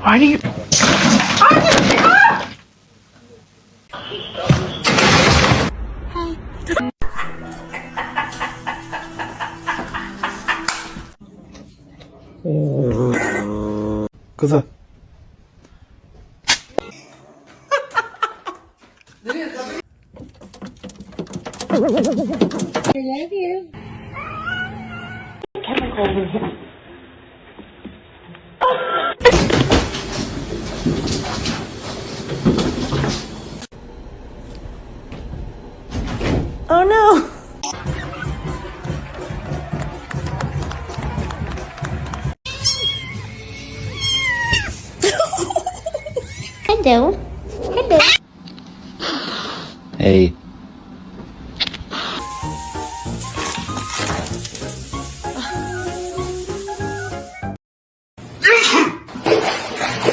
Why do you... Kızı. I love you. Chemicals in here. Oh no! Hello. Hello. Hey.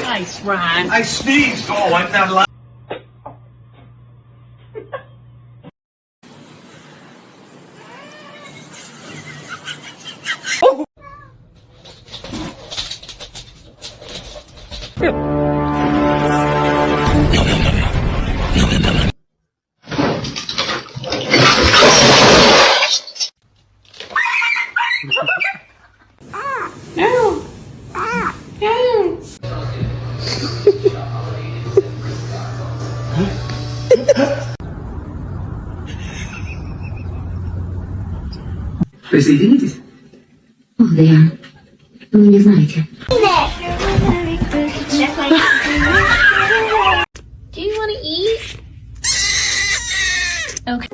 Nice, Ron. I sneezed. Oh, I'm not allowed. No. No. Присоединитесь? О, да я... Вы не знаете. Do you want to eat? Okay.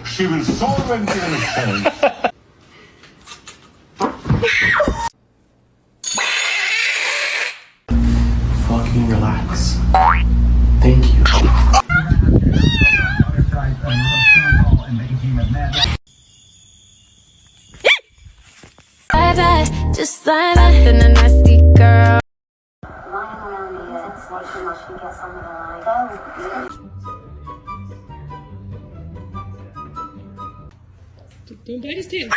She was so innocent. Fucking relax. Thank you. Just like that, then a nasty girl. Don't bite his tail.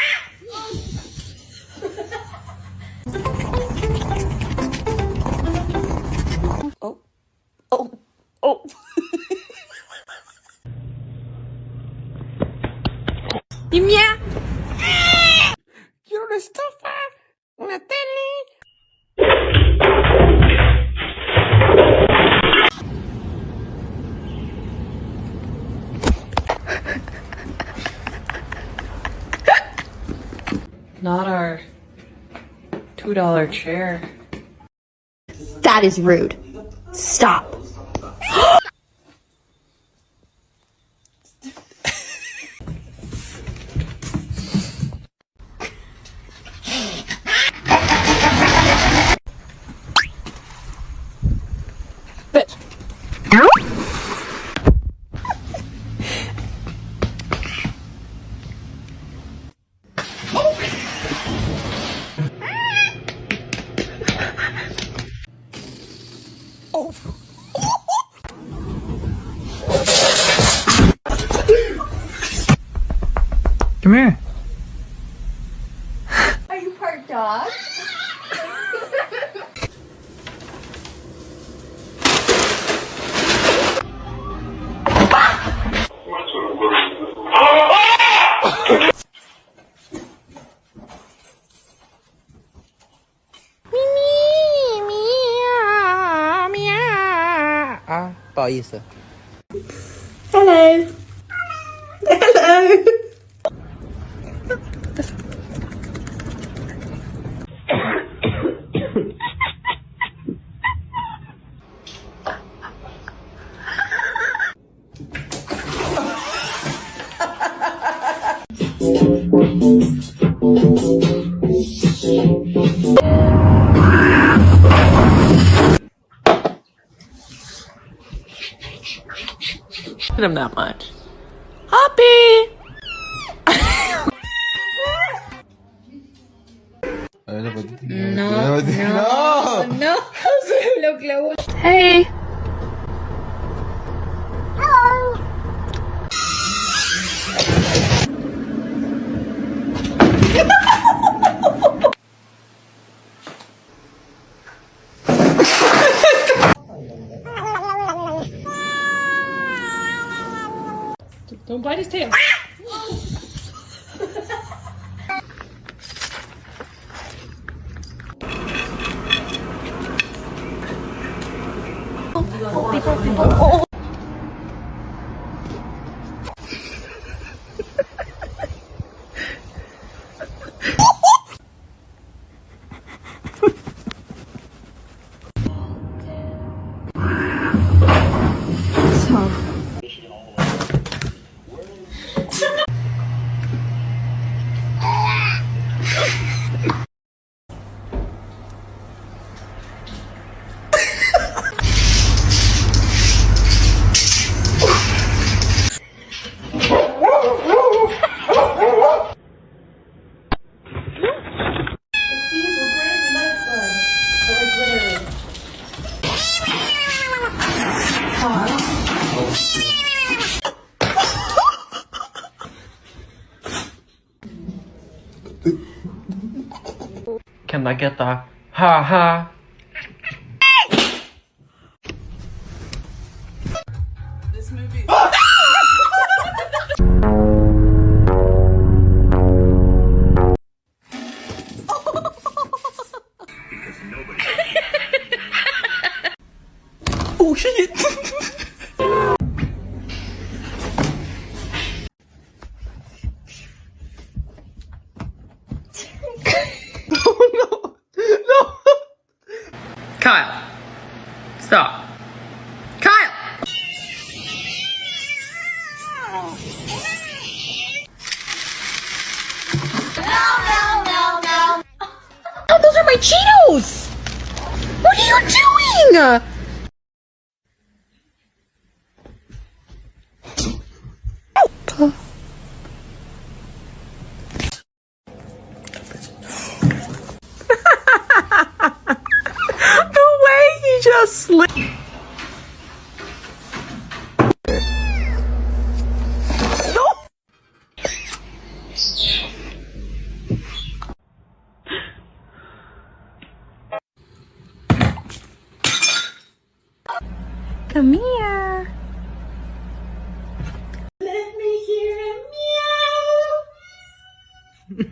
Oh. Oh. Oh. Imia. Quiero una estufa, una tele. Not our $2 chair. That is rude. Stop. Bitch. Come here. Are you part dog? Hello. Hello. at him that much. Hoppy! No. Look, look. Hey! Don't bite his tail. Can I get the ha ha? This movie. Oh shit! Kyle. Stop. Kyle! Oh, those are my Cheetos! What are you doing? The way he just slipped. Come here. Let me hear a meow.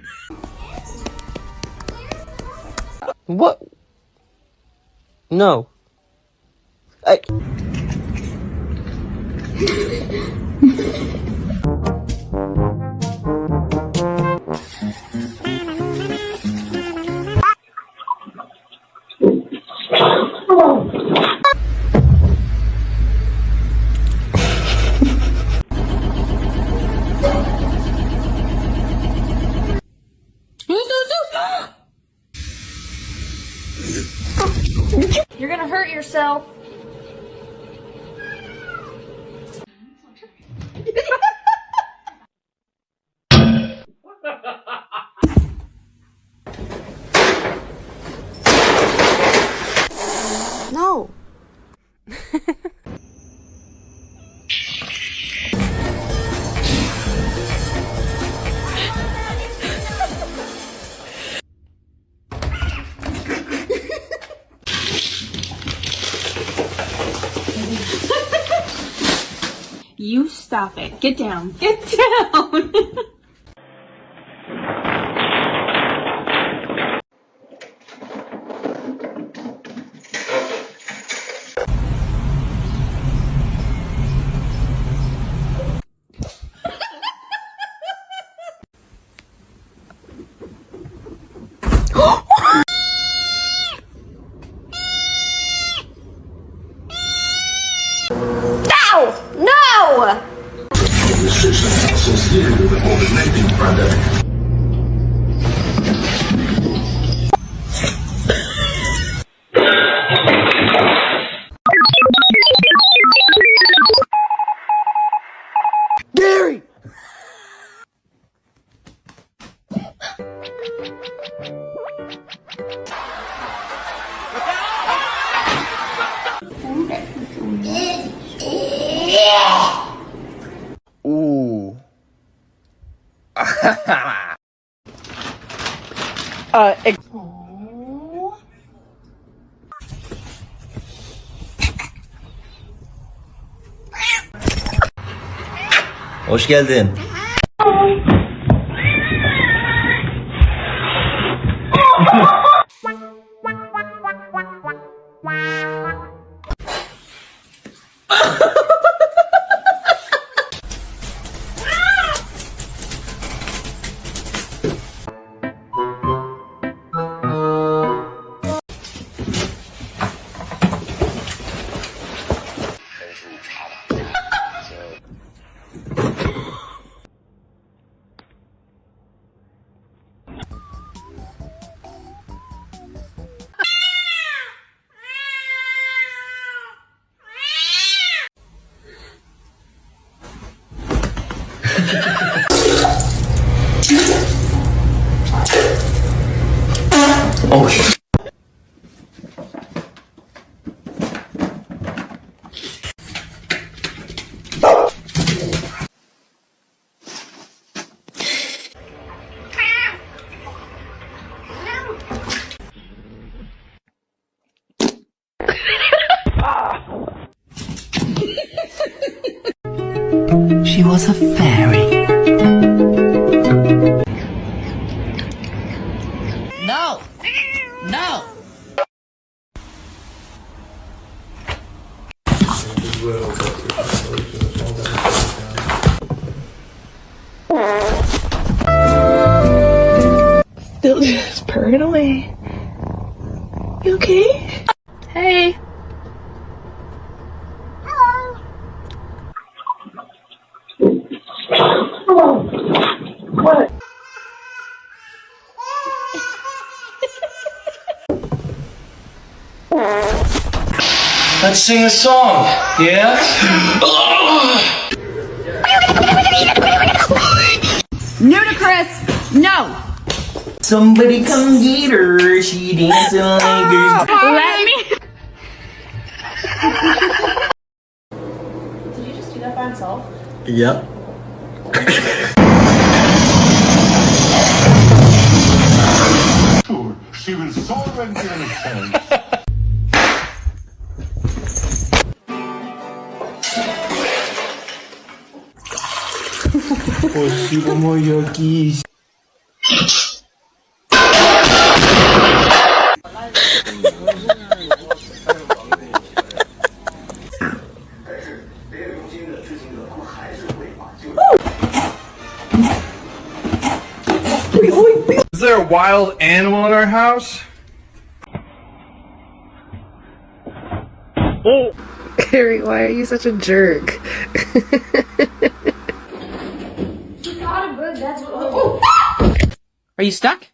What? No. I... You're gonna hurt yourself. No. You stop it. Get down. Get down. No! Restrictions associated with the COVID-19 pandemic. Hoş geldin. Oh shit. She was a fairy. No! No! Still just purring away. You okay? Hey. Let's sing a song, yeah? Ludicrous! No! Somebody come get her. She dancing like a... Let me. Did you just do that by himself? Yep. She was so intense. Спасибо, моя кисть. Is there a wild animal in our house? Harry, why are you such a jerk? Are you stuck?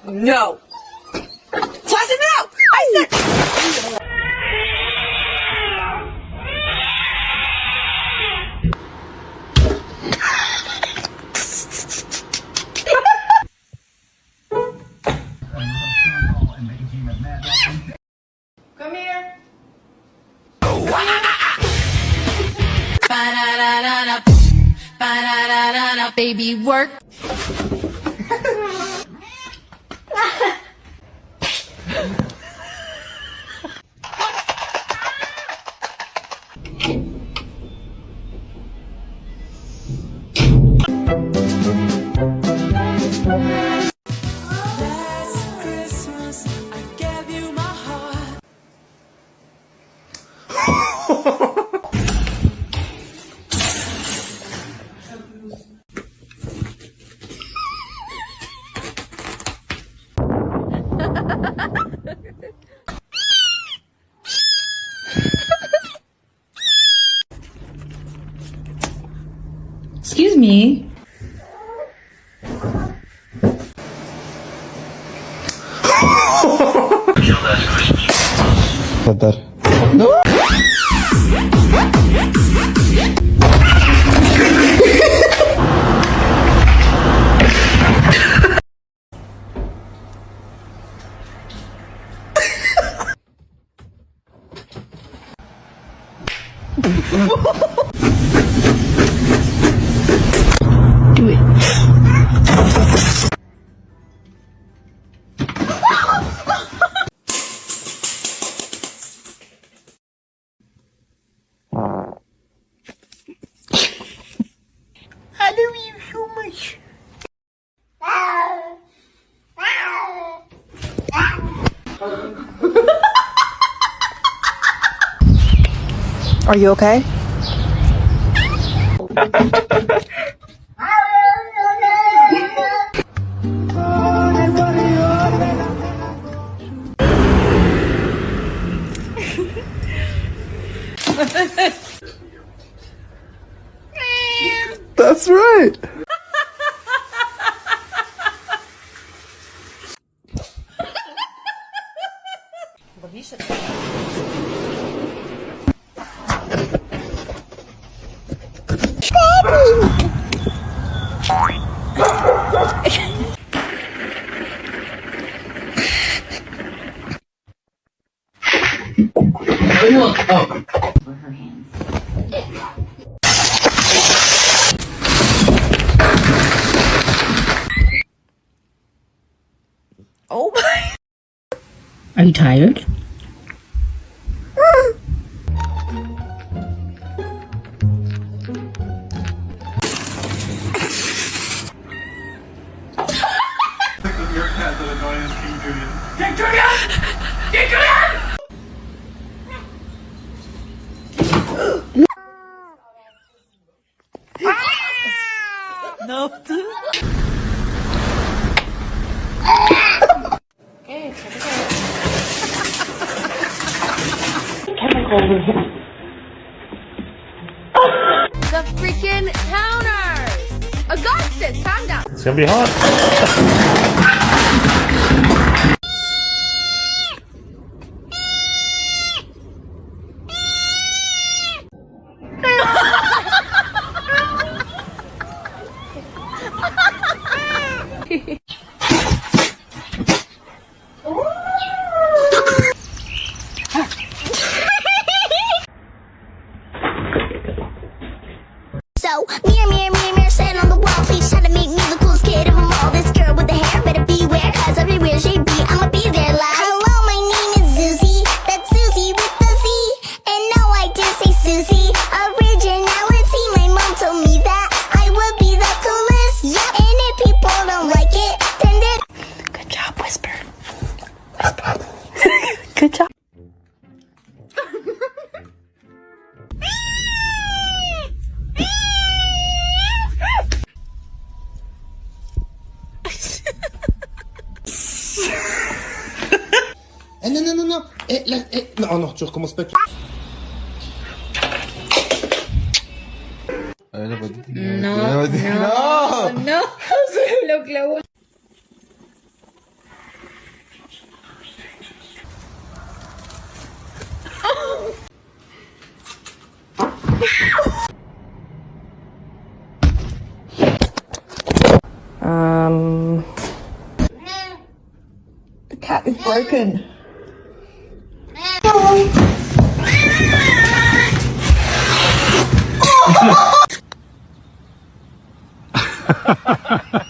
No. Toss it out! I said. Come here. Baby, work. I love you so much. Are you okay? That's right. Over her hands. Oh my. Are you tired? Ne yaptı? The freaking counter! Augustus, calm down. It's gonna be hot. So, mirror, stand on the wall. Please try to make me the coolest kid of them all. This girl with the hair better beware, cause everywhere she be, I'ma be there like. Hello, my name is Susie. That's Susie with the Z. And no, I did say Susie. Originality, my mom told me that I would be the coolest. Yep. And if people don't like it, then they're. Good job, Whisper. Good job. Non. Non, tu recommences pas. No. Look, look. The cat is broken. Ha ha ha ha!